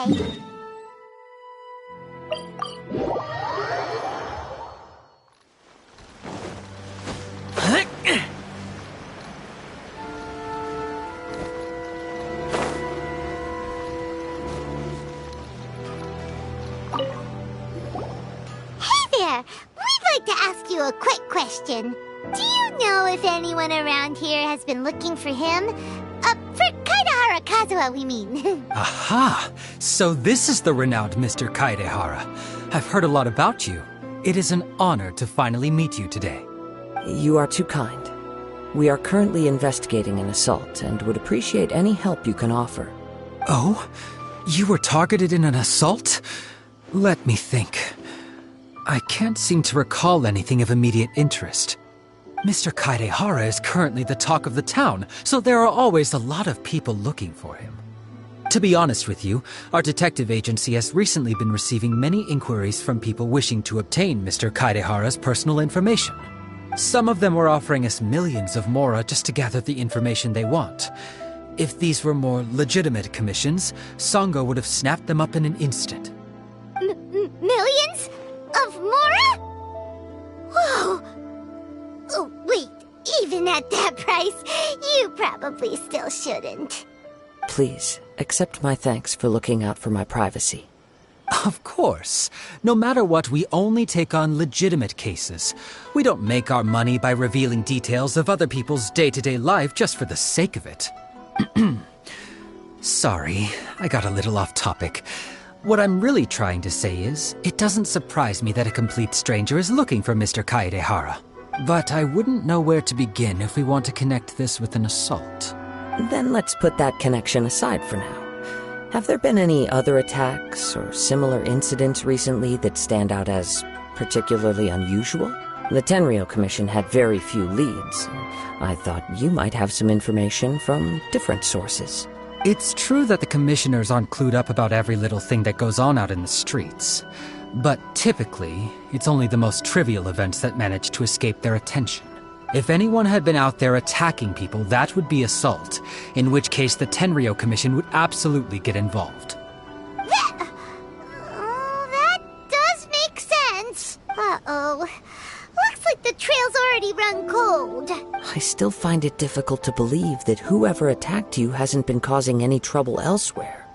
way. A quick question. Do you know if anyone around here has been looking for him? For Kaidehara Kazuha, we mean. Aha! So this is the renowned Mr. Kaidehara. I've heard a lot about you. It is an honor to finally meet you today. You are too kind. We are currently investigating an assault and would appreciate any help you can offer. Oh? You were targeted in an assault? Let me think. I can't seem to recall anything of immediate interest. Mr. Kaidehara is currently the talk of the town, so there are always a lot of people looking for him. To be honest with you, our detective agency has recently been receiving many inquiries from people wishing to obtain Mr. Kaidehara's personal information. Some of them were offering us millions of mora just to gather the information they want. If these were more legitimate commissions, Sango would have snapped them up in an instant. Millions? Of mora? Whoa! Oh, wait, even at that price, you probably still shouldn't. Please, accept my thanks for looking out for my privacy. Of course. No matter what, we only take on legitimate cases. We don't make our money by revealing details of other people's day-to-day life just for the sake of it. Sorry, I got a little off topic. What I'm really trying to say is, it doesn't surprise me that a complete stranger is looking for Mr. Kaidehara. But I wouldn't know where to begin if we want to connect this with an assault. Then let's put that connection aside for now. Have there been any other attacks or similar incidents recently that stand out as particularly unusual? The Tenryou Commission had very few leads. I thought you might have some information from different sources. It's true that the commissioners aren't clued up about every little thing that goes on out in the streets. But typically, it's only the most trivial events that manage to escape their attention. If anyone had been out there attacking people, that would be assault, in which case the Tenryou Commission would absolutely get involved. That does make sense. Uh-oh. Looks like the trail's already run cold. I still find it difficult to believe that whoever attacked you hasn't been causing any trouble elsewhere.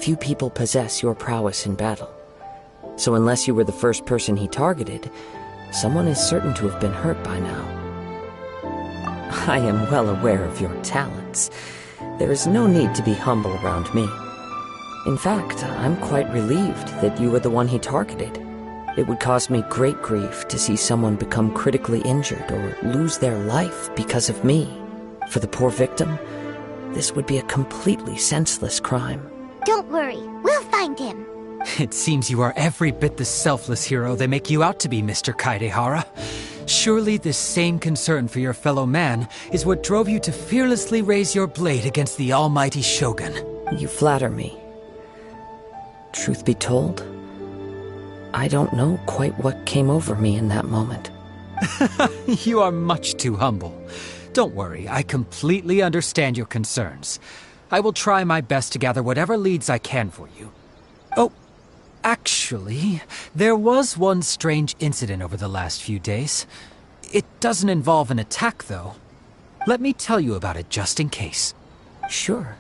Few people possess your prowess in battle. So unless you were the first person he targeted, someone is certain to have been hurt by now. I am well aware of your talents. There is no need to be humble around me. In fact, I'm quite relieved that you were the one he targeted. It would cause me great grief to see someone become critically injured or lose their life because of me. For the poor victim, this would be a completely senseless crime. Don't worry, we'll find him. It seems you are every bit the selfless hero they make you out to be, Mr. Kaidehara. Surely this same concern for your fellow man is what drove you to fearlessly raise your blade against the almighty Shogun. You flatter me. Truth be told, I don't know quite what came over me in that moment. You are much too humble. Don't worry, I completely understand your concerns. I will try my best to gather whatever leads I can for you. Oh, actually, there was one strange incident over the last few days. It doesn't involve an attack, though. Let me tell you about it just in case. Sure.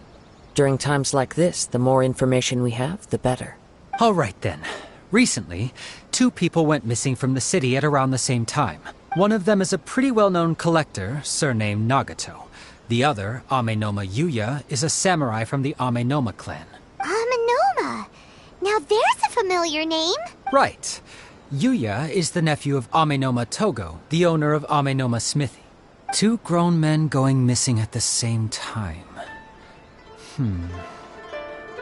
During times like this, the more information we have, the better. All right, then. Recently, 2 people went missing from the city at around the same time. One of them is a pretty well-known collector, surnamed Nagato. The other, Amenoma Yuya, is a samurai from the Amenoma clan. Amenoma? Now there's a familiar name. Right. Yuya is the nephew of Amenoma Tougo, the owner of Amenoma Smithy. 2 grown men going missing at the same time.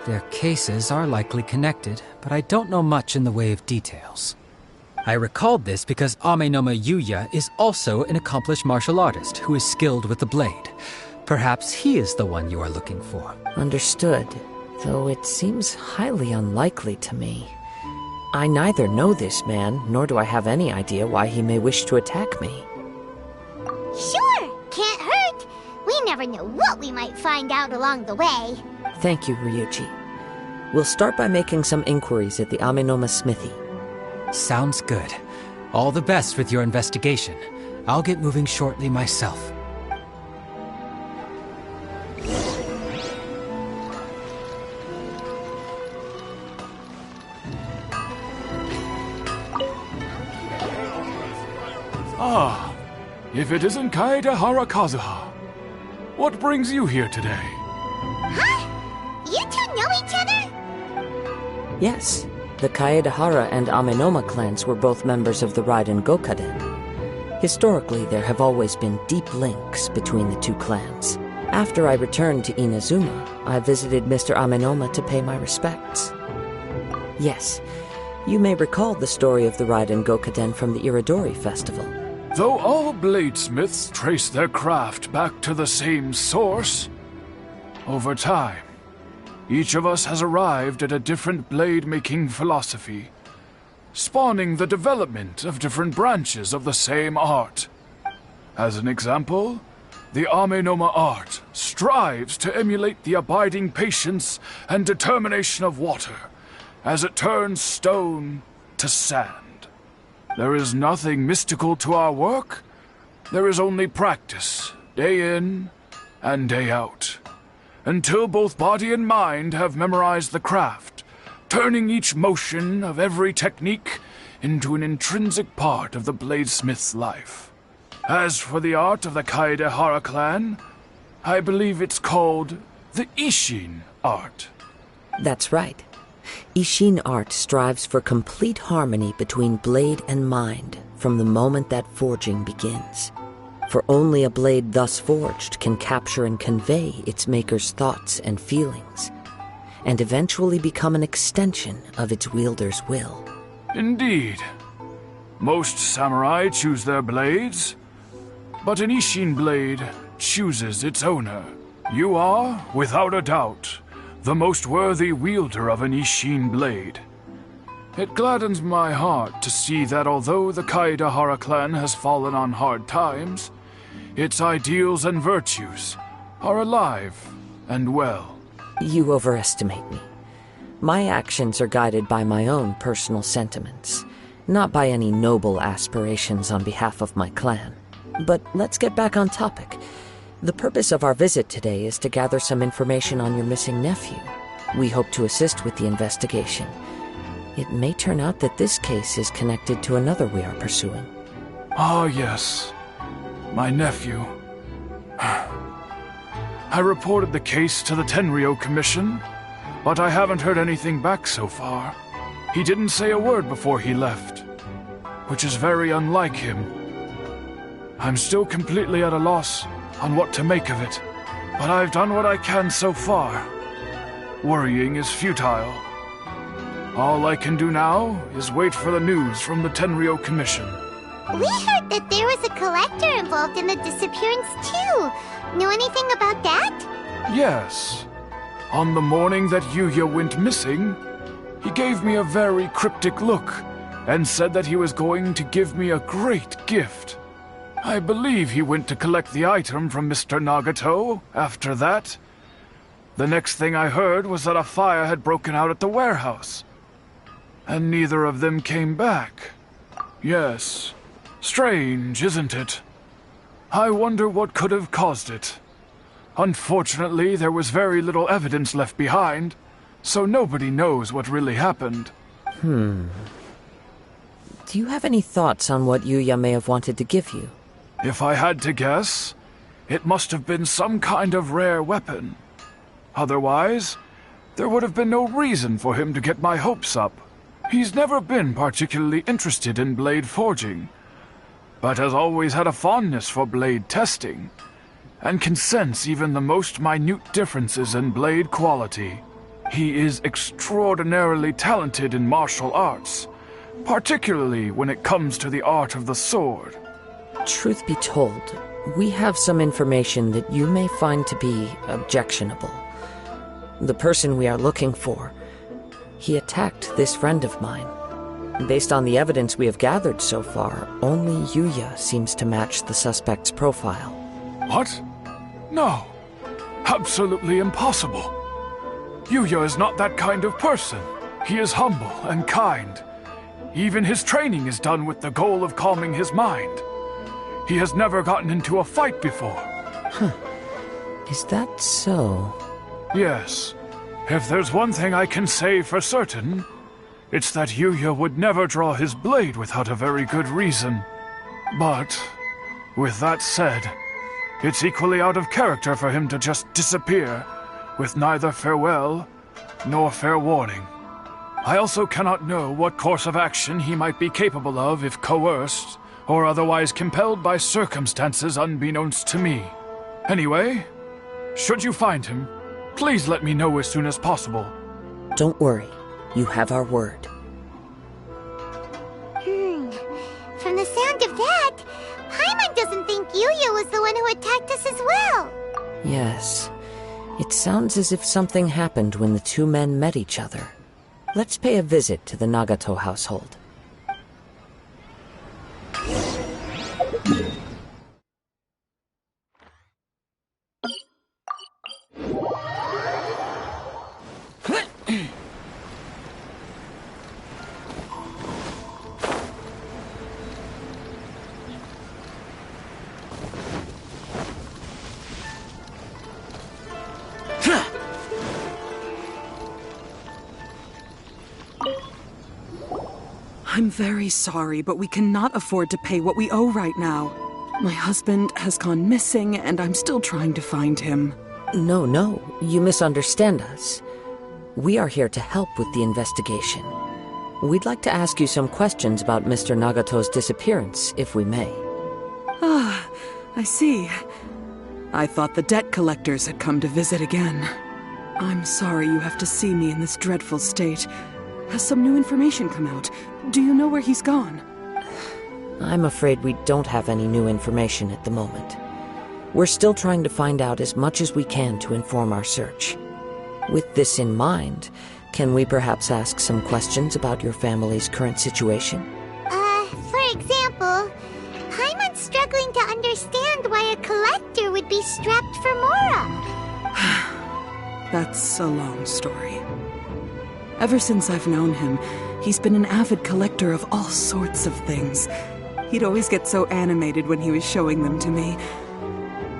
Their cases are likely connected, but I don't know much in the way of details. I recalled this because Amenoma Yuya is also an accomplished martial artist who is skilled with the blade. Perhaps he is the one you are looking for. Understood, though it seems highly unlikely to me. I neither know this man, nor do I have any idea why he may wish to attack me. Sure, can't hurt. We never know what we might find out along the way. Thank you, Ryuuji. We'll start by making some inquiries at the Amenoma smithy. Sounds good. All the best with your investigation. I'll get moving shortly myself. Ah, if it isn't Kaedehara Kazuha. What brings you here today? Huh? You two know each other? Yes, the Kaedehara and Amenoma clans were both members of the Raiden Gokaden. Historically, there have always been deep links between the two clans. After I returned to Inazuma, I visited Mr. Amenoma to pay my respects. Yes, you may recall the story of the Raiden Gokaden from the Iridori Festival. Though all bladesmiths trace their craft back to the same source, over time, each of us has arrived at a different blade-making philosophy, spawning the development of different branches of the same art. As an example, the Amenoma art strives to emulate the abiding patience and determination of water as it turns stone to sand. There is nothing mystical to our work. There is only practice, day in and day out, until both body and mind have memorized the craft, turning each motion of every technique into an intrinsic part of the bladesmith's life. As for the art of the Kaedehara clan, I believe it's called the Isshin art. That's right. Isshin art strives for complete harmony between blade and mind from the moment that forging begins. For only a blade thus forged can capture and convey its maker's thoughts and feelings, and eventually become an extension of its wielder's will. Indeed. Most samurai choose their blades, but an Isshin blade chooses its owner. You are, without a doubt, the most worthy wielder of an Isshin blade. It gladdens my heart to see that although the Kaedehara clan has fallen on hard times, its ideals and virtues are alive and well. You overestimate me. My actions are guided by my own personal sentiments, not by any noble aspirations on behalf of my clan. But let's get back on topic. The purpose of our visit today is to gather some information on your missing nephew. We hope to assist with the investigation. It may turn out that this case is connected to another we are pursuing. Ah, yes. My nephew. I reported the case to the Tenryou Commission, but I haven't heard anything back so far. He didn't say a word before he left, which is very unlike him. I'm still completely at a loss on what to make of it, but I've done what I can so far. Worrying is futile. All I can do now is wait for the news from the Tenryou Commission. We heard that there was a collector involved in the disappearance too. Know anything about that? Yes. On the morning that Yuya went missing, he gave me a very cryptic look and said that he was going to give me a great gift. I believe he went to collect the item from Mr. Nagato after that. The next thing I heard was that a fire had broken out at the warehouse, and neither of them came back. Yes, strange, isn't it? I wonder what could have caused it. Unfortunately, there was very little evidence left behind, so nobody knows what really happened. Do you have any thoughts on what Yuya may have wanted to give you? If I had to guess, it must have been some kind of rare weapon. Otherwise, there would have been no reason for him to get my hopes up. He's never been particularly interested in blade forging, but has always had a fondness for blade testing, and can sense even the most minute differences in blade quality. He is extraordinarily talented in martial arts, particularly when it comes to the art of the sword. Truth be told, we have some information that you may find to be objectionable. The person we are looking for, he attacked this friend of mine. Based on the evidence we have gathered so far, only Yuya seems to match the suspect's profile. What? No. Absolutely impossible. Yuya is not that kind of person. He is humble and kind. Even his training is done with the goal of calming his mind. He has never gotten into a fight before. Is that so? Yes. If there's one thing I can say for certain, it's that Yuya would never draw his blade without a very good reason. But, with that said, it's equally out of character for him to just disappear, with neither farewell nor fair warning. I also cannot know what course of action he might be capable of if coerced, or otherwise compelled by circumstances unbeknownst to me. Anyway, should you find him, please let me know as soon as possible. Don't worry. You have our word. From the sound of that, Paimon doesn't think Yuya was the one who attacked us as well. Yes. It sounds as if something happened when the two men met each other. Let's pay a visit to the Nagato household. I'm very sorry, but we cannot afford to pay what we owe right now. My husband has gone missing, and I'm still trying to find him. No, you misunderstand us. We are here to help with the investigation. We'd like to ask you some questions about Mr. Nagato's disappearance, if we may. Ah, I see. I thought the debt collectors had come to visit again. I'm sorry you have to see me in this dreadful state. Has some new information come out? Do you know where he's gone? I'm afraid we don't have any new information at the moment. We're still trying to find out as much as we can to inform our search. With this in mind, can we perhaps ask some questions about your family's current situation? For example, Paimon's struggling to understand why a collector would be strapped for Mora. That's a long story. Ever since I've known him, he's been an avid collector of all sorts of things. He'd always get so animated when he was showing them to me.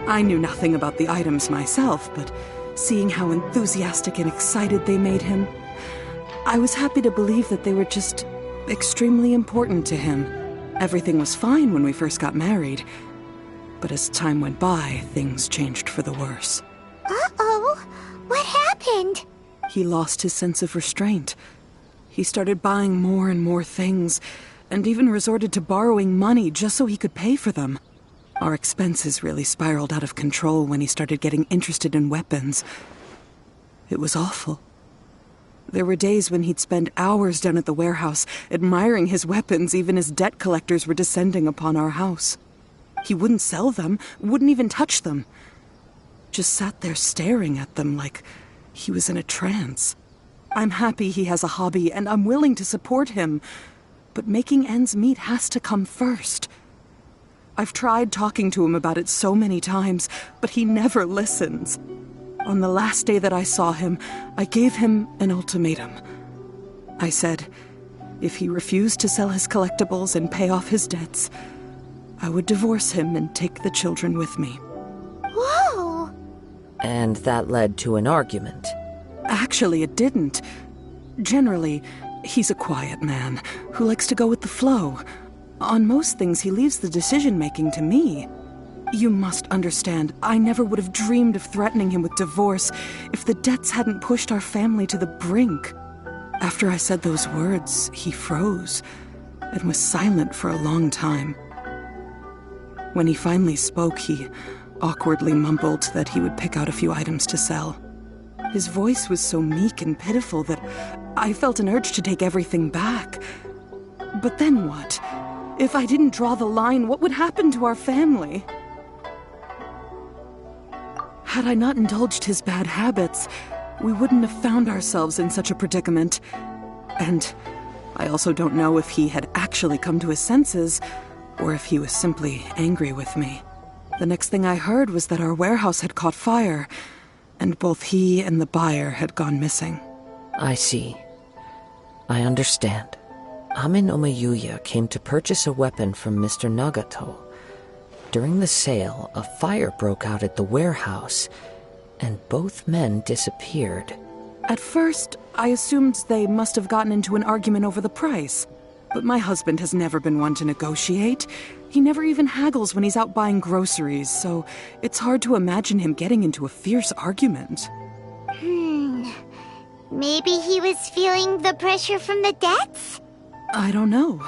I knew nothing about the items myself, but seeing how enthusiastic and excited they made him, I was happy to believe that they were just extremely important to him. Everything was fine when we first got married, but as time went by, things changed for the worse. Uh-oh, what happened? He lost his sense of restraint. He started buying more and more things, and even resorted to borrowing money just so he could pay for them. Our expenses really spiraled out of control when he started getting interested in weapons. It was awful. There were days when he'd spend hours down at the warehouse, admiring his weapons even as debt collectors were descending upon our house. He wouldn't sell them, wouldn't even touch them. Just sat there staring at them like he was in a trance. I'm happy he has a hobby, and I'm willing to support him. But making ends meet has to come first. I've tried talking to him about it so many times, but he never listens. On the last day that I saw him, I gave him an ultimatum. I said, if he refused to sell his collectibles and pay off his debts, I would divorce him and take the children with me. Whoa! And that led to an argument. Actually, it didn't. Generally, he's a quiet man who likes to go with the flow. On most things, he leaves the decision-making to me. You must understand, I never would have dreamed of threatening him with divorce if the debts hadn't pushed our family to the brink. After I said those words, he froze and was silent for a long time. When he finally spoke, he awkwardly mumbled that he would pick out a few items to sell. His voice was so meek and pitiful that I felt an urge to take everything back. But then what? If I didn't draw the line, what would happen to our family? Had I not indulged his bad habits, we wouldn't have found ourselves in such a predicament. And I also don't know if he had actually come to his senses, or if he was simply angry with me. The next thing I heard was that our warehouse had caught fire, and both he and the buyer had gone missing. I see. I understand. Amenoma Tougo came to purchase a weapon from Mr. Nagato. During the sale, a fire broke out at the warehouse, and both men disappeared. At first, I assumed they must have gotten into an argument over the price. But my husband has never been one to negotiate. He never even haggles when he's out buying groceries, so it's hard to imagine him getting into a fierce argument. Maybe he was feeling the pressure from the debts? I don't know.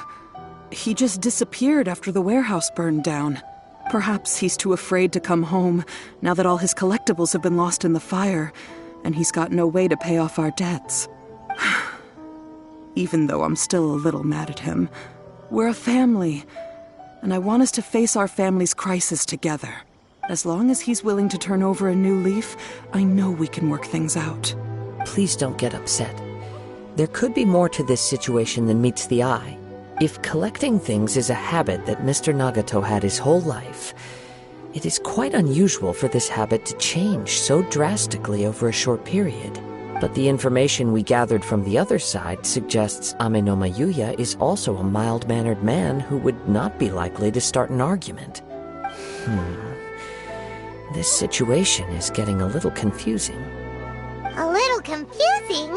He just disappeared after the warehouse burned down. Perhaps he's too afraid to come home now that all his collectibles have been lost in the fire, and he's got no way to pay off our debts. Even though I'm still a little mad at him. We're a family, and I want us to face our family's crisis together. As long as he's willing to turn over a new leaf, I know we can work things out. Please don't get upset. There could be more to this situation than meets the eye. If collecting things is a habit that Mr. Nagato had his whole life, it is quite unusual for this habit to change so drastically over a short period. But the information we gathered from the other side suggests Amenoma Tougo is also a mild-mannered man who would not be likely to start an argument. This situation is getting a little confusing. A little confusing?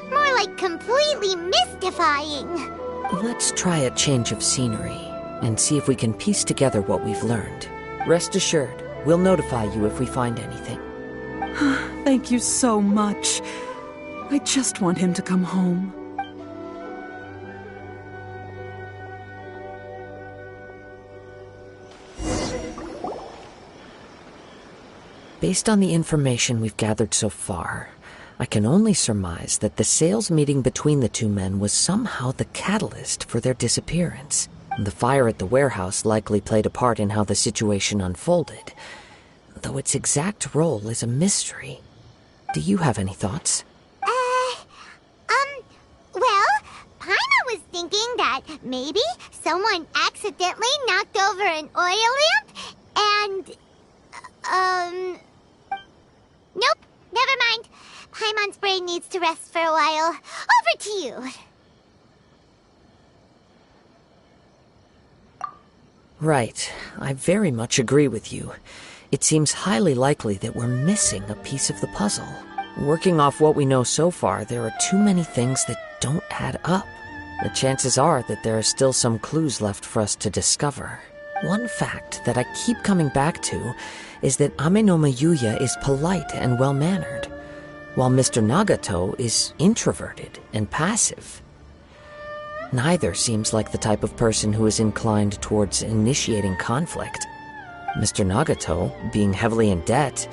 More like completely mystifying. Let's try a change of scenery and see if we can piece together what we've learned. Rest assured, we'll notify you if we find anything. Thank you so much. I just want him to come home. Based on the information we've gathered so far, I can only surmise that the sales meeting between the two men was somehow the catalyst for their disappearance. The fire at the warehouse likely played a part in how the situation unfolded, though its exact role is a mystery. Do you have any thoughts? Well, Paimon was thinking that maybe someone accidentally knocked over an oil lamp and, nope, never mind. Paimon's brain needs to rest for a while. Over to you. Right. I very much agree with you. It seems highly likely that we're missing a piece of the puzzle. Working off what we know so far, there are too many things that don't add up. The chances are that there are still some clues left for us to discover. One fact that I keep coming back to is that Amenoma Tougo is polite and well-mannered, while Mr. Nagato is introverted and passive. Neither seems like the type of person who is inclined towards initiating conflict. Mr. Nagato, being heavily in debt,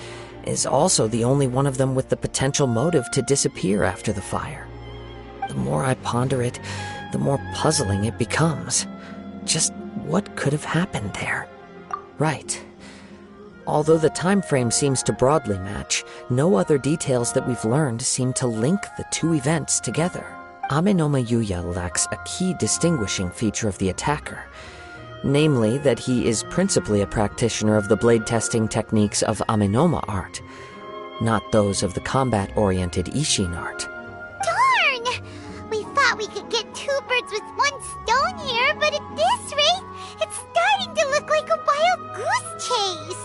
is also the only one of them with the potential motive to disappear after the fire. The more I ponder it, the more puzzling it becomes. Just what could have happened there? Right. Although the time frame seems to broadly match, no other details that we've learned seem to link the two events together. Amenoma Tougo lacks a key distinguishing feature of the attacker, namely that he is principally a practitioner of the blade testing techniques of Amenoma art, not those of the combat-oriented Ishin art. Darn! We thought we could get two birds with one stone here, but at this rate, it's starting to look like a wild goose chase.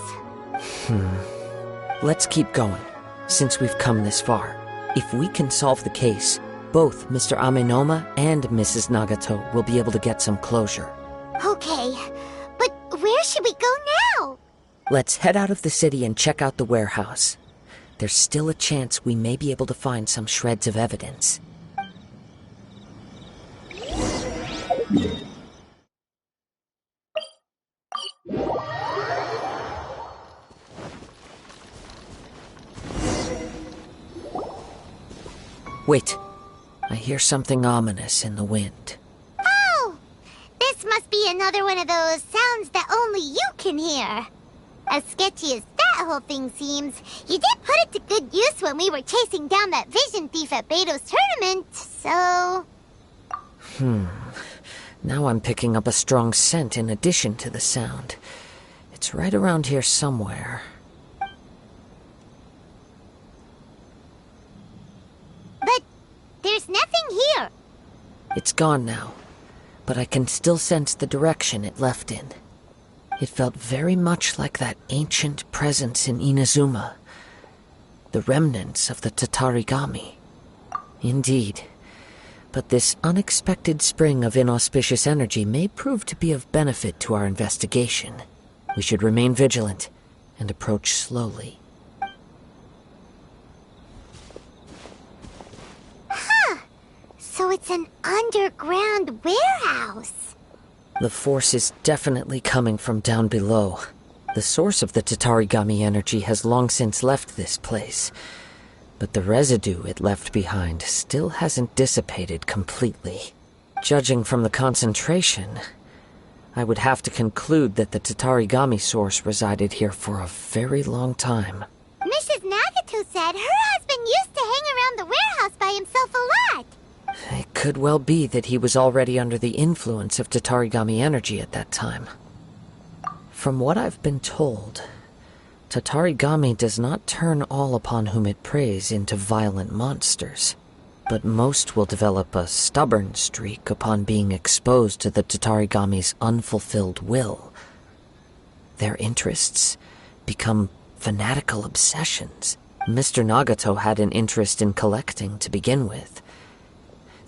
Let's keep going, since we've come this far. If we can solve the case, both Mr. Amenoma and Mrs. Nagato will be able to get some closure. Okay, but where should we go now? Let's head out of the city and check out the warehouse. There's still a chance we may be able to find some shreds of evidence. Wait, I hear something ominous in the wind. Oh! This must be another one of those sounds that only you can hear. As sketchy as that whole thing seems, you did put it to good use when we were chasing down that vision thief at Beto's tournament, so... Now I'm picking up a strong scent in addition to the sound. It's right around here somewhere. here. It's gone now, but I can still sense the direction it left in. It felt very much like that ancient presence in Inazuma. The remnants of the Tatarigami. Indeed. But this unexpected spring of inauspicious energy may prove to be of benefit to our investigation. We should remain vigilant and approach slowly. Huh. So it's an underground warehouse. The force is definitely coming from down below. The source of the Tatarigami energy has long since left this place, but the residue it left behind still hasn't dissipated completely. Judging from the concentration, I would have to conclude that the Tatarigami source resided here for a very long time. Mrs. Nagato said her husband used to hang around the warehouse by himself a lot. It could well be that he was already under the influence of Tatarigami energy at that time. From what I've been told, Tatarigami does not turn all upon whom it preys into violent monsters, but most will develop a stubborn streak upon being exposed to the Tatarigami's unfulfilled will. Their interests become fanatical obsessions. Mr. Nagato had an interest in collecting to begin with.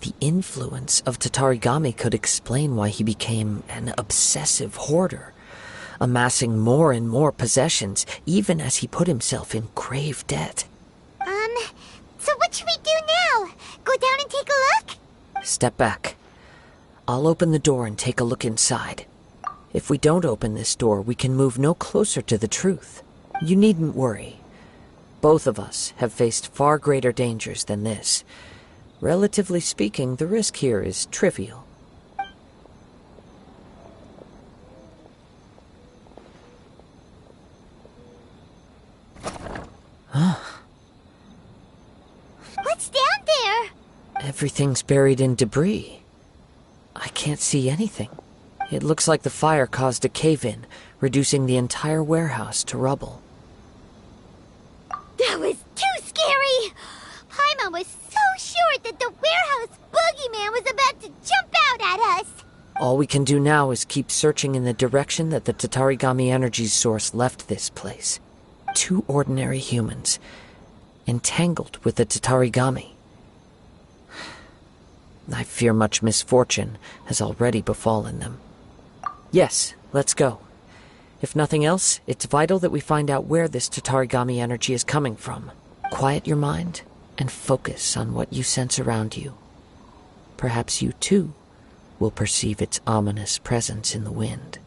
The influence of Tatarigami could explain why he became an obsessive hoarder, amassing more and more possessions, even as he put himself in grave debt. So what should we do now? Go down and take a look? Step back. I'll open the door and take a look inside. If we don't open this door, we can move no closer to the truth. You needn't worry. Both of us have faced far greater dangers than this. Relatively speaking, the risk here is trivial. What's down there? Everything's buried in debris. I can't see anything. It looks like the fire caused a cave-in, reducing the entire warehouse to rubble. That was too scary! Paimon was so sure that the warehouse boogeyman was about to jump out at us! All we can do now is keep searching in the direction that the Tatarigami energy's source left this place. 2 ordinary humans, entangled with the Tatarigami. I fear much misfortune has already befallen them. Yes, let's go. If nothing else, it's vital that we find out where this Tatarigami energy is coming from. Quiet your mind and focus on what you sense around you. Perhaps you too will perceive its ominous presence in the wind.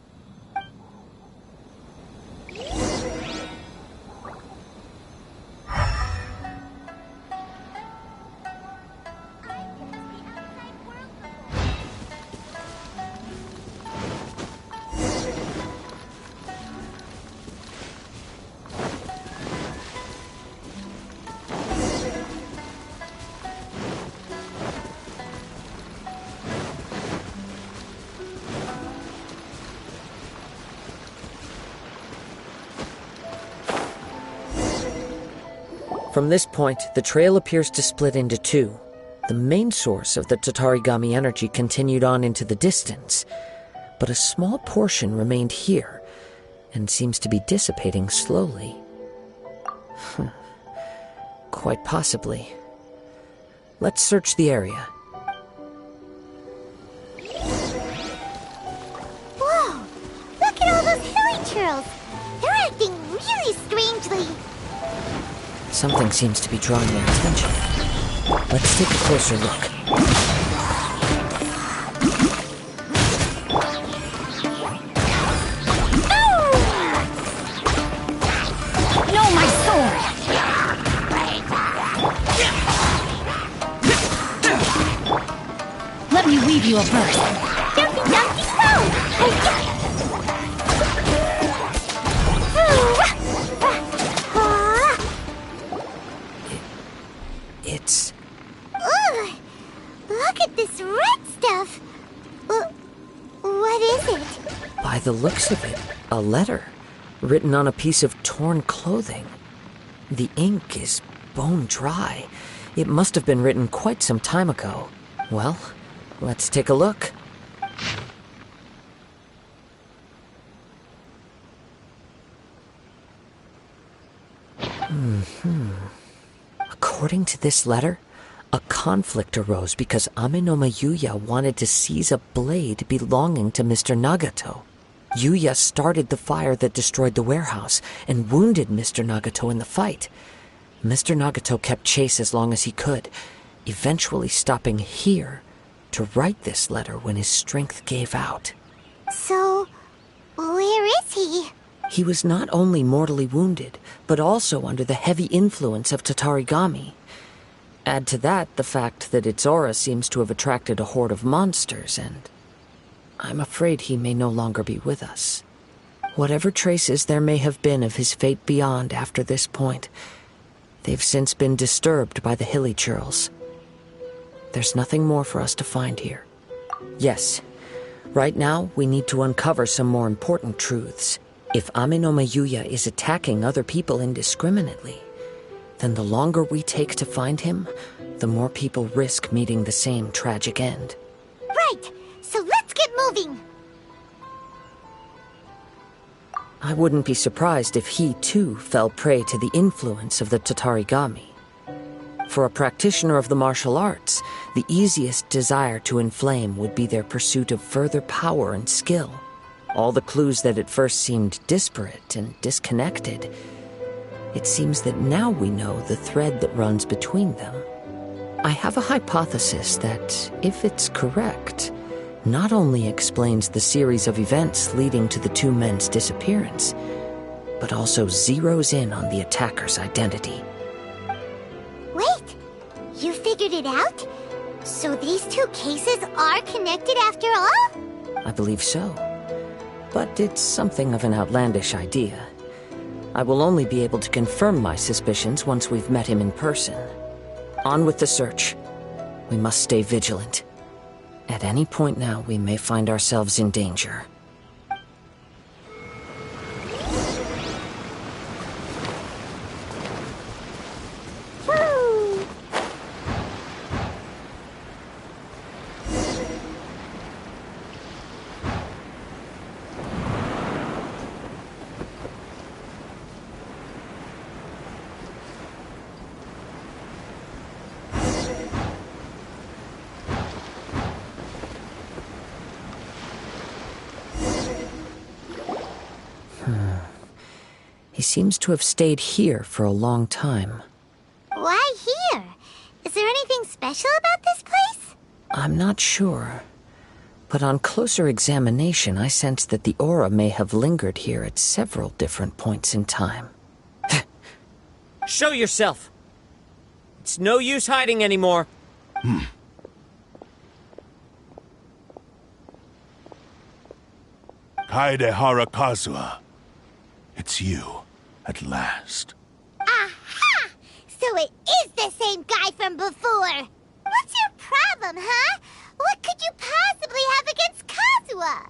From this point, the trail appears to split into 2. The main source of the Tatarigami energy continued on into the distance, but a small portion remained here, and seems to be dissipating slowly. Quite possibly. Let's search the area. Whoa! Look at all those hilly churls! They're acting really strangely! Something seems to be drawing their attention. Let's take a closer look. No, my sword! Let me weave you a verse. Jumpy, jumpy, go! It's... Ugh! Look at this red stuff! What is it? By the looks of it, a letter, written on a piece of torn clothing. The ink is bone dry. It must have been written quite some time ago. Well, let's take a look. According to this letter, a conflict arose because Amenoma Yuya wanted to seize a blade belonging to Mr. Nagato. Yuya started the fire that destroyed the warehouse and wounded Mr. Nagato in the fight. Mr. Nagato kept chase as long as he could, eventually stopping here to write this letter when his strength gave out. So, where is he? He was not only mortally wounded, but also under the heavy influence of Tatarigami. Add to that the fact that its aura seems to have attracted a horde of monsters, and I'm afraid he may no longer be with us. Whatever traces there may have been of his fate beyond after this point, they've since been disturbed by the hilly churls. There's nothing more for us to find here. Yes, right now we need to uncover some more important truths. If Amenoma Yuya is attacking other people indiscriminately, then the longer we take to find him, the more people risk meeting the same tragic end. Right! So let's get moving! I wouldn't be surprised if he, too, fell prey to the influence of the Tatarigami. For a practitioner of the martial arts, the easiest desire to inflame would be their pursuit of further power and skill. All the clues that at first seemed disparate and disconnected, it seems that now we know the thread that runs between them. I have a hypothesis that, if it's correct, not only explains the series of events leading to the two men's disappearance, but also zeroes in on the attacker's identity. Wait! You figured it out? So these two cases are connected after all? I believe so. But it's something of an outlandish idea. I will only be able to confirm my suspicions once we've met him in person. On with the search. We must stay vigilant. At any point now, we may find ourselves in danger. Woo! He seems to have stayed here for a long time. Why here? Is there anything special about this place? I'm not sure. But on closer examination, I sense that the aura may have lingered here at several different points in time. Show yourself! It's no use hiding anymore. Kaidehara Kazuha. It's you, at last. Aha! So it is the same guy from before! What's your problem, huh? What could you possibly have against Kazuha?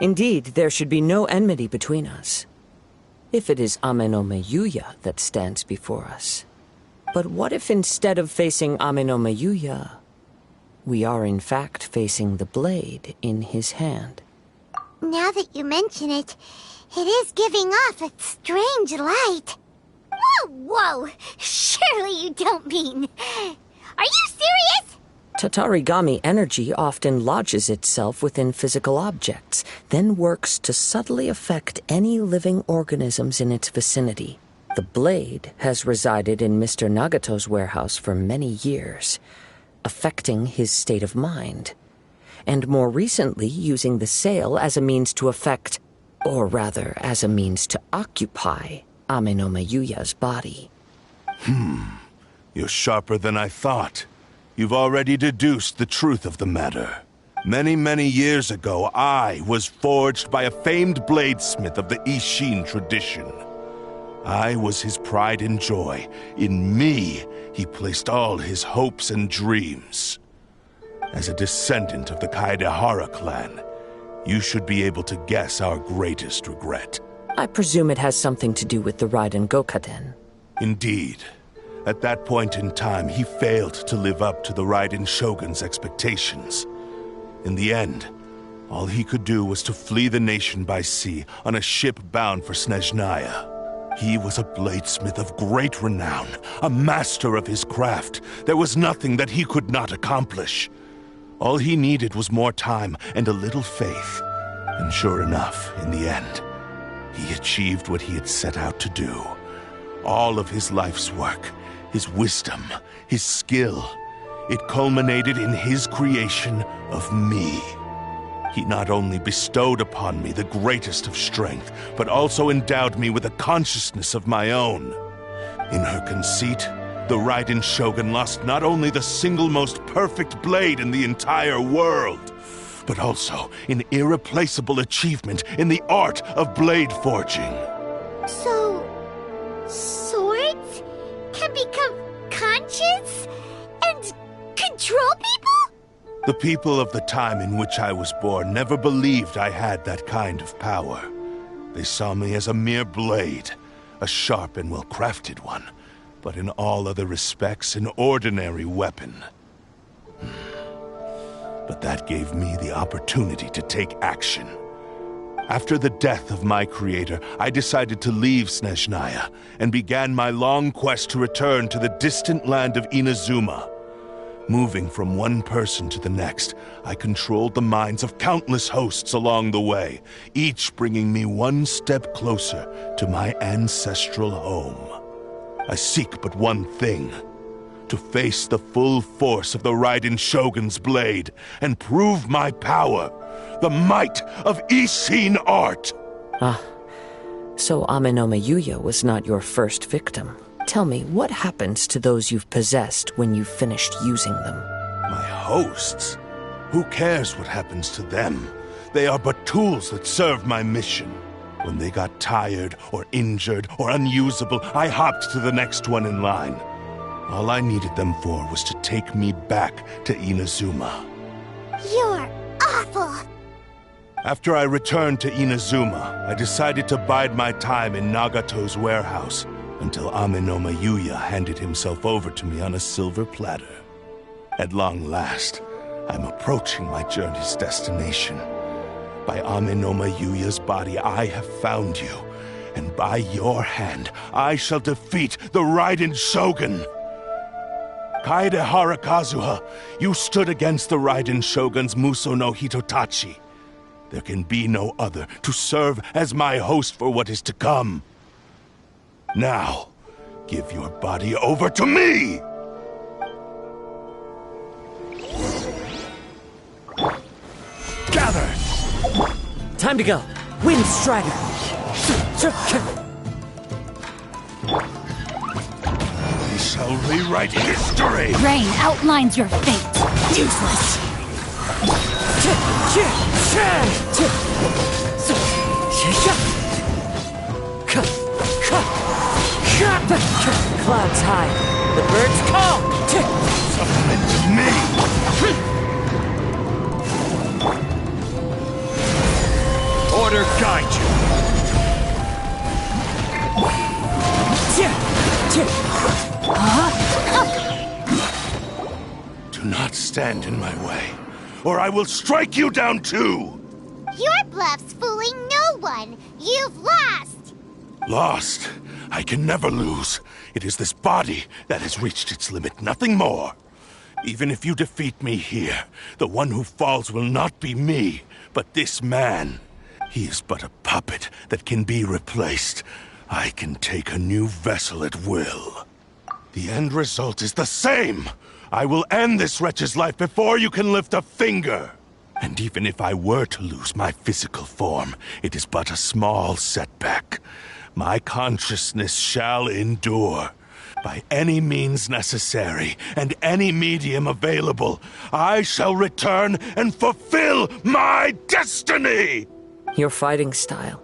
Indeed, there should be no enmity between us. If it is Amenoma Yuya that stands before us. But what if instead of facing Amenoma Yuya, we are in fact facing the blade in his hand? Now that you mention it, it is giving off a strange light. Whoa, whoa! Surely you don't mean... Are you serious? Tatarigami energy often lodges itself within physical objects, then works to subtly affect any living organisms in its vicinity. The blade has resided in Mr. Nagato's warehouse for many years, affecting his state of mind, and more recently using the sale as a means to affect, or rather as a means to occupy, Amenoma Yuya's body. You're sharper than I thought. You've already deduced the truth of the matter. Many, many years ago, I was forged by a famed bladesmith of the Ishin tradition. I was his pride and joy. In me, he placed all his hopes and dreams. As a descendant of the Kaidehara clan, you should be able to guess our greatest regret. I presume it has something to do with the Raiden Gokaden. Indeed. At that point in time, he failed to live up to the Raiden Shogun's expectations. In the end, all he could do was to flee the nation by sea on a ship bound for Snezhnaya. He was a bladesmith of great renown, a master of his craft. There was nothing that he could not accomplish. All he needed was more time and a little faith. And sure enough, in the end, he achieved what he had set out to do. All of his life's work, his wisdom, his skill, it culminated in his creation of me. He not only bestowed upon me the greatest of strength, but also endowed me with a consciousness of my own. In her conceit, the Raiden Shogun lost not only the single most perfect blade in the entire world, but also an irreplaceable achievement in the art of blade forging. So, swords can become conscious and control people? The people of the time in which I was born never believed I had that kind of power. They saw me as a mere blade, a sharp and well-crafted one, but in all other respects an ordinary weapon. But that gave me the opportunity to take action. After the death of my creator, I decided to leave Snezhnaya and began my long quest to return to the distant land of Inazuma. Moving from one person to the next, I controlled the minds of countless hosts along the way, each bringing me one step closer to my ancestral home. I seek but one thing: to face the full force of the Raiden Shogun's blade and prove my power, the might of Ishin art. So Amenoma Yuya was not your first victim. Tell me, what happens to those you've possessed when you've finished using them? My hosts? Who cares what happens to them? They are but tools that serve my mission. When they got tired, or injured, or unusable, I hopped to the next one in line. All I needed them for was to take me back to Inazuma. You're awful! After I returned to Inazuma, I decided to bide my time in Nagato's warehouse until Amenoma Yuya handed himself over to me on a silver platter. At long last, I'm approaching my journey's destination. By Amenoma Yuya's body, I have found you, and by your hand, I shall defeat the Raiden Shogun. Kaedehara Kazuha, you stood against the Raiden Shogun's Muso no Hitotachi. There can be no other to serve as my host for what is to come. Now, give your body over to me! Gather! Time to go. Wind Strider. We shall rewrite history! Rain outlines your fate. Useless. Clouds high. The birds call. Submit to me! Order guide you! Do not stand in my way, or I will strike you down too! Your bluff's fooling no one! You've lost! Lost? I can never lose. It is this body that has reached its limit, nothing more. Even if you defeat me here, the one who falls will not be me, but this man. He is but a puppet that can be replaced. I can take a new vessel at will. The end result is the same. I will end this wretch's life before you can lift a finger. And even if I were to lose my physical form, it is but a small setback. My consciousness shall endure. By any means necessary, and any medium available, I shall return and fulfill my destiny! Your fighting style.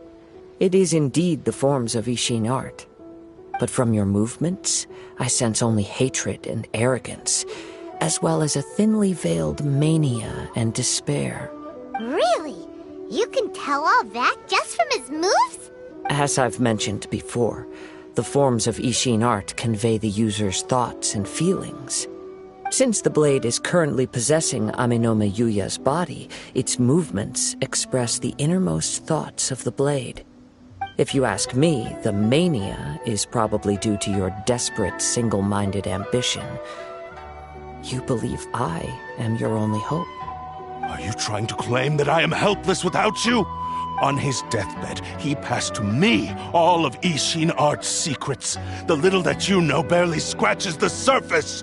It is indeed the forms of Ishin art. But from your movements, I sense only hatred and arrogance, as well as a thinly veiled mania and despair. Really? You can tell all that just from his moves? As I've mentioned before, The forms of Ishin art convey the user's thoughts and feelings. Since the blade is currently possessing Amenoma Yuya's body, its movements express the innermost thoughts of the blade. If you ask me, the mania is probably due to your desperate, single-minded ambition. You believe I am your only hope. Are you trying to claim that I am helpless without you? On his deathbed, he passed to me all of Ishin Art's secrets. The little that you know barely scratches the surface.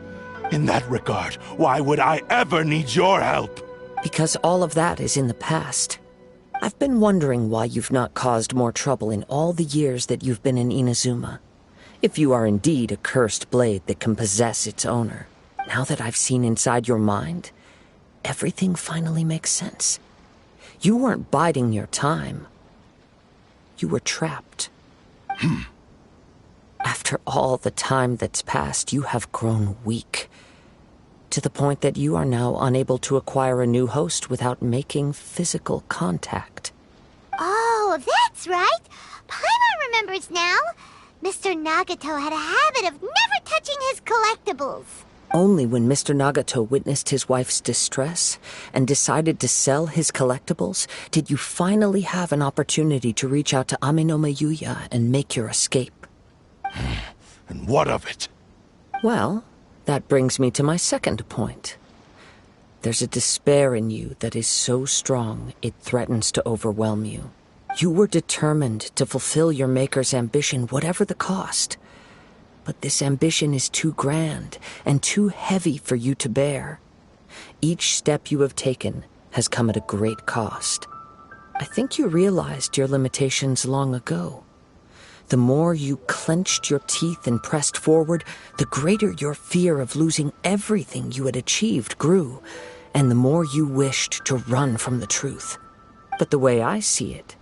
In that regard, why would I ever need your help? Because all of that is in the past. I've been wondering why you've not caused more trouble in all the years that you've been in Inazuma. If you are indeed a cursed blade that can possess its owner, now that I've seen inside your mind, everything finally makes sense. You weren't biding your time. You were trapped. After all the time that's passed, you have grown weak. To the point that you are now unable to acquire a new host without making physical contact. Oh, that's right. Paimon remembers now. Mr. Nagato had a habit of never touching his collectibles. Only when Mr. Nagato witnessed his wife's distress and decided to sell his collectibles did you finally have an opportunity to reach out to Amenoma Yuya and make your escape. And what of it? Well, that brings me to my second point. There's a despair in you that is so strong it threatens to overwhelm you. You were determined to fulfill your maker's ambition, whatever the cost. But this ambition is too grand and too heavy for you to bear. Each step you have taken has come at a great cost. I think you realized your limitations long ago. The more you clenched your teeth and pressed forward, the greater your fear of losing everything you had achieved grew, and the more you wished to run from the truth. But the way I see it,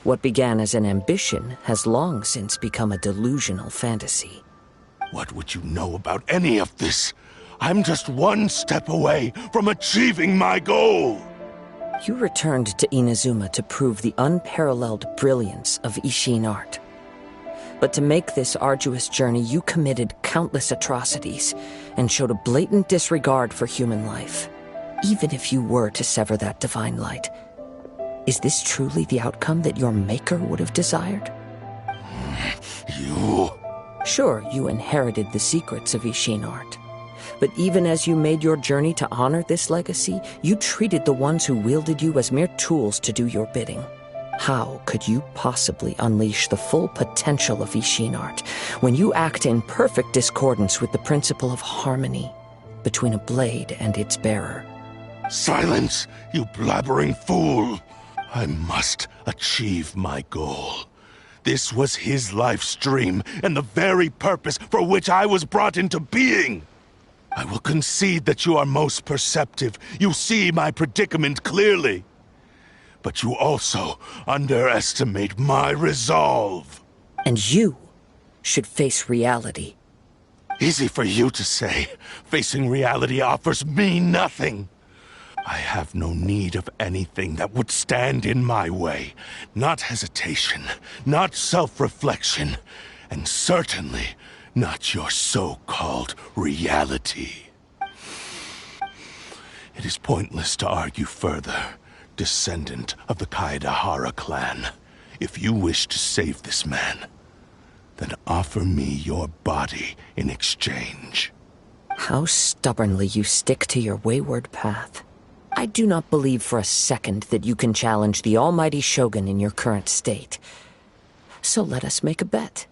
what began as an ambition has long since become a delusional fantasy. What would you know about any of this? I'm just one step away from achieving my goal! You returned to Inazuma to prove the unparalleled brilliance of Ishin art. But to make this arduous journey, you committed countless atrocities and showed a blatant disregard for human life. Even if you were to sever that divine light, is this truly the outcome that your maker would have desired? You... Sure, you inherited the secrets of Ishin art. But even as you made your journey to honor this legacy, you treated the ones who wielded you as mere tools to do your bidding. How could you possibly unleash the full potential of Ishin art when you act in perfect discordance with the principle of harmony between a blade and its bearer? Silence, you blabbering fool! I must achieve my goal. This was his life's dream and the very purpose for which I was brought into being. I will concede that you are most perceptive. You see my predicament clearly. But you also underestimate my resolve. And you should face reality. Easy for you to say. Facing reality offers me nothing. I have no need of anything that would stand in my way. Not hesitation, not self-reflection, and certainly not your so-called reality. It is pointless to argue further, descendant of the Kaedahara clan. If you wish to save this man, then offer me your body in exchange. How stubbornly you stick to your wayward path. I do not believe for a second that you can challenge the almighty Shogun in your current state. So let us make a bet,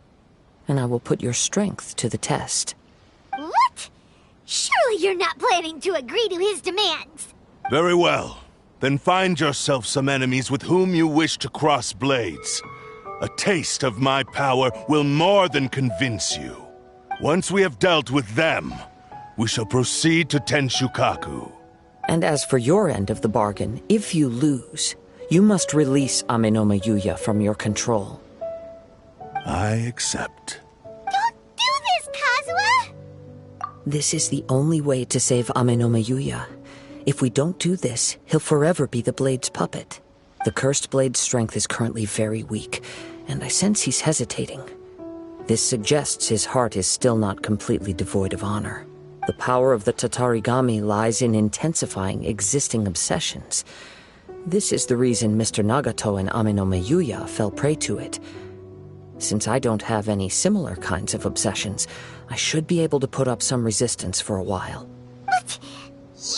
and I will put your strength to the test. What? Surely you're not planning to agree to his demands. Very well. Then find yourself some enemies with whom you wish to cross blades. A taste of my power will more than convince you. Once we have dealt with them, we shall proceed to Tenshukaku. And as for your end of the bargain, if you lose, you must release Amenoma Yuya from your control. I accept. Don't do this, Kazuha! This is the only way to save Amenoma Yuya. If we don't do this, he'll forever be the Blade's puppet. The cursed Blade's strength is currently very weak, and I sense he's hesitating. This suggests his heart is still not completely devoid of honor. The power of the Tatarigami lies in intensifying existing obsessions. This is the reason Mr. Nagato and Amenoma Yuya fell prey to it. Since I don't have any similar kinds of obsessions, I should be able to put up some resistance for a while. But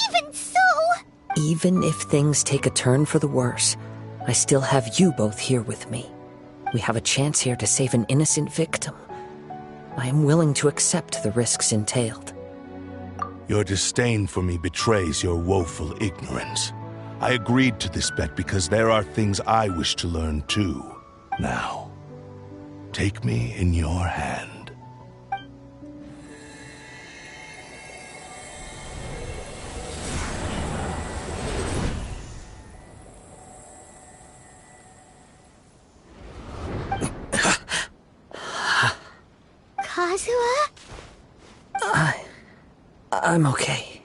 even so... Even if things take a turn for the worse, I still have you both here with me. We have a chance here to save an innocent victim. I am willing to accept the risks entailed. Your disdain for me betrays your woeful ignorance. I agreed to this bet because there are things I wish to learn too. Now, take me in your hand. Kazuha? I'm okay.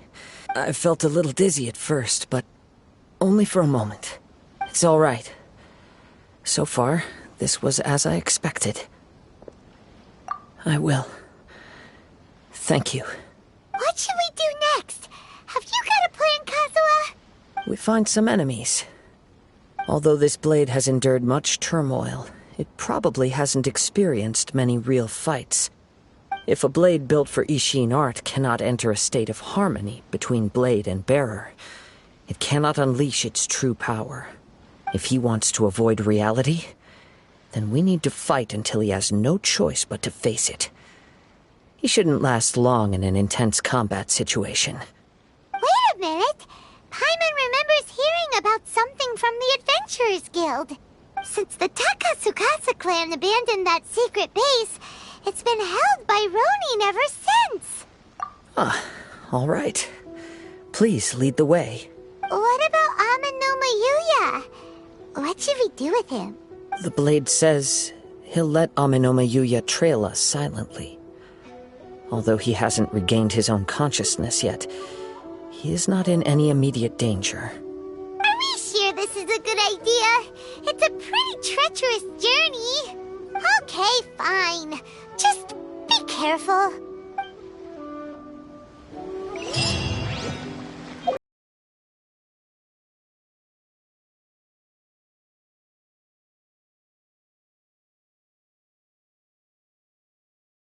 I felt a little dizzy at first, but only for a moment. It's all right. So far, this was as I expected. I will. Thank you. What should we do next? Have you got a plan, Kazuha? We find some enemies. Although this blade has endured much turmoil, it probably hasn't experienced many real fights. If a blade built for Ishin art cannot enter a state of harmony between blade and bearer, it cannot unleash its true power. If he wants to avoid reality, then we need to fight until he has no choice but to face it. He shouldn't last long in an intense combat situation. Wait a minute! Paimon remembers hearing about something from the Adventurers Guild. Since the Takatsukasa clan abandoned that secret base, it's been held by Ronin ever since. All right. Please lead the way. What about Amenoma Yuya? What should we do with him? The blade says he'll let Amenoma Yuya trail us silently. Although he hasn't regained his own consciousness yet, he is not in any immediate danger. Are we sure this is a good idea? It's a pretty treacherous journey. Okay, fine. Just be careful.